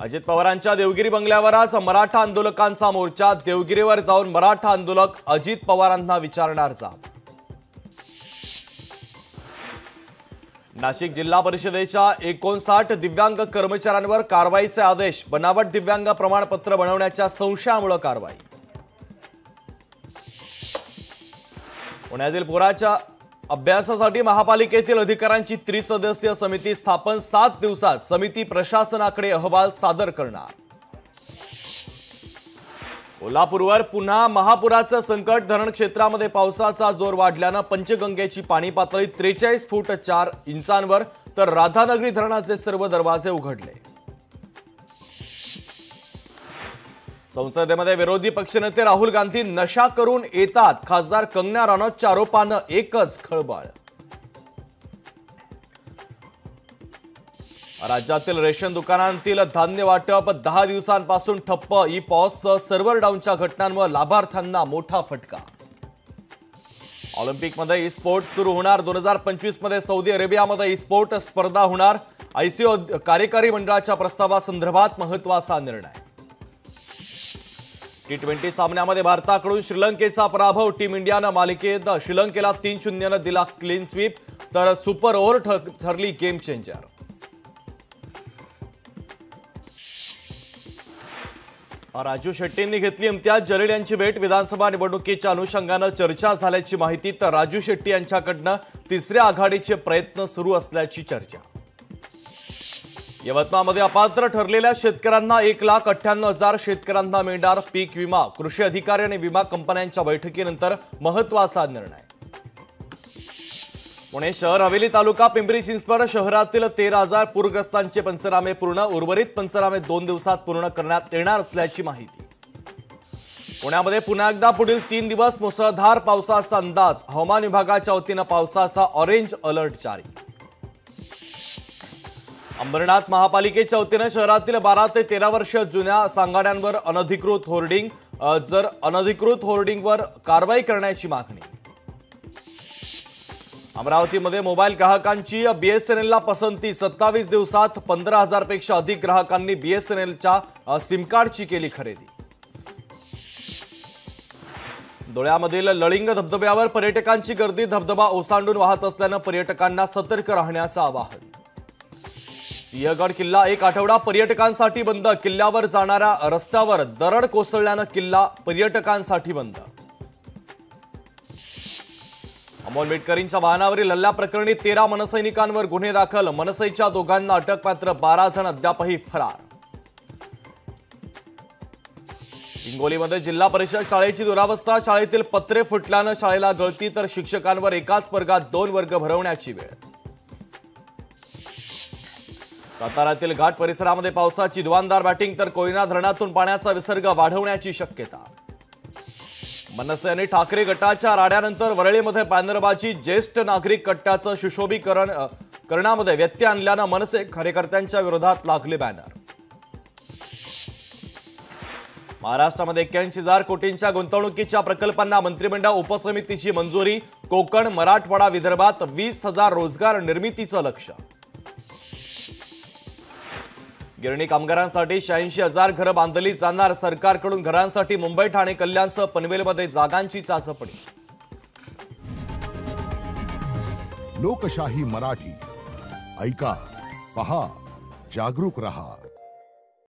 अजित पवारांच्या देवगिरी बंगल्यावर आज मराठा आंदोलकांचा मोर्चा। देवगिरीवर जाऊन मराठा आंदोलक अजित पवारांना विचारणार जाब। नाशिक जिल्हा परिषदेच्या 59 दिव्यांग कर्मचाऱ्यांवर कारवाईचे आदेश। बनावट दिव्यांग प्रमाणपत्र बनवण्याच्या संशयामुळे कारवाई। पुण्यातील पुराच्या अभ्यासासाठी महापालिकेतील अधिकाऱ्यांची त्रिसदस्यीय समिती स्थापन। 7 दिवसात समिती प्रशासनाकडे अहवाल सादर करणार। कोल्हापूरवर पुन्हा महापुराचं संकट। धरण क्षेत्रामध्ये पावसाचा जोर वाढल्याने पंचगंगेची पाणी पातळी 43 फूट 4 इंचांवर, तर राधानगरी धरणाचे सर्व दरवाजे उघडले। संसदेमध्ये विरोधी पक्षनेते राहुल गांधी नशा करून येतात। खासदार कंगना रनौतच्या आरोपाने एकच खळबळ। राज्यातील रेशन दुकानांतील धान्य वाटप 10 दिवसांपासून ठप्प। ई पॉससह सर्व्हर डाऊनच्या घटनांमुळे लाभार्थ्यांना मोठा फटका। ऑलिम्पिकमध्ये ई स्पोर्ट्स सुरू होणार। 2025 मध्ये सौदी अरेबियामध्ये ई स्पोर्ट स्पर्धा होणार। आयसीओ कार्यकारी मंडळाच्या प्रस्तावासंदर्भात महत्त्वाचा निर्णय। T20 सामन्यामध्ये भारताकडून श्रीलंकेचा पराभव। टीम इंडियाने मालिकेत श्रीलंकेला 3-0 ने दिला क्लीन स्वीप, तर सुपर ओव्हर ठरली गेम चेंजर। राजू शेट्टींनी घेतली इम्तियाज जलील यांची भेट। विधानसभा निवडणुकीच्या अनुषंगाने चर्चा झाल्याची माहिती। तर राजू शेट्टी यांच्याकडून तिसऱ्या आघाडीचे प्रयत्न सुरू असल्याची चर्चा। यवतमाळमध्ये अपात्र ठरलेल्या शेतकऱ्यांना 1,98,000 शेतकऱ्यांना मिळणार पीक विमा। कृषी अधिकारी आणि विमा कंपन्यांच्या बैठकीनंतर महत्त्वाचा निर्णय। पुणे शहर हवेली तालुका पिंपरी चिंचवड शहरातील 13,000 पूरग्रस्तांचे पंचनामे पूर्ण। उर्वरित पंचनामे 2 दिवसात पूर्ण करण्यात येणार असल्याची माहिती। पुण्यामध्ये पुन्हा एकदा पुढील 3 दिवस मुसळधार पावसाचा अंदाज। हवामान विभागाच्या वतीने पावसाचा ऑरेंज अलर्ट जारी। अंबरनाथ महापालिकेच्या वतीने शहरातील 12 ते 13 वर्ष जुन्या सांगाड्यांवर अनधिकृत होर्डिंग। जर अनधिकृत होर्डिंगवर कारवाई करण्याची मागणी। अमरावतीमध्ये मोबाईल ग्राहकांची बीएसएनएलला पसंती। 27 दिवसात 15,000 पेक्षा अधिक ग्राहकांनी बीएसएनएलच्या सिम कार्डची केली खरेदी। धुळ्यामधील लळिंग धबधब्यावर पर्यटकांची गर्दी। धबधबा ओसांडून वाहत असल्याने पर्यटकांना सतर्क राहण्याचं आवाहन। सिंहगड किल्ला 1 आठवडा पर्यटकांसाठी बंद। किल्ल्यावर जाणाऱ्या रस्त्यावर दरड कोसळल्याने किल्ला पर्यटकांसाठी बंद। अमोल मिटकरींच्या वाहनावरील हल्ला प्रकरणी 13 मनसैनिकांवर गुन्हे दाखल। मनसैच्या दोघांना अटक, मात्र 12 जण अद्यापही फरार। हिंगोलीमध्ये जिल्हा परिषद शाळेची दुरावस्था। शाळेतील पत्रे फुटल्याने शाळेला गळती, तर शिक्षकांवर एकाच वर्गात 2 वर्ग भरवण्याची वेळ। साताऱ्यातील घाट परिसरामध्ये पावसाची धुवांधार बॅटिंग, तर कोयना धरणातून पाण्याचा विसर्ग वाढवण्याची शक्यता। मनसे आणि ठाकरे गटाच्या राड्यानंतर वरळीमध्ये बॅनरबाजी। ज्येष्ठ नागरिक कट्ट्याचं सुशोभीकरण करण्यामध्ये व्यत्यय आणल्याने मनसे कार्यकर्त्यांच्या विरोधात लागले बॅनर। महाराष्ट्रामध्ये 81,000 कोटींच्या गुंतवणुकीच्या प्रकल्पांना मंत्रिमंडळ उपसमितीची मंजुरी। कोकण, मराठवाडा, विदर्भात 20,000 रोजगार निर्मितीचं लक्ष्य। गिरणी कामगारांसाठी 86,000 घरं बांधली जाणार। सरकारकडून घरांसाठी मुंबई, ठाणे, कल्याणसह पनवेलमध्ये जागांची चाचपणी। लोकशाही मराठी ऐका, पहा, जागरूक रहा।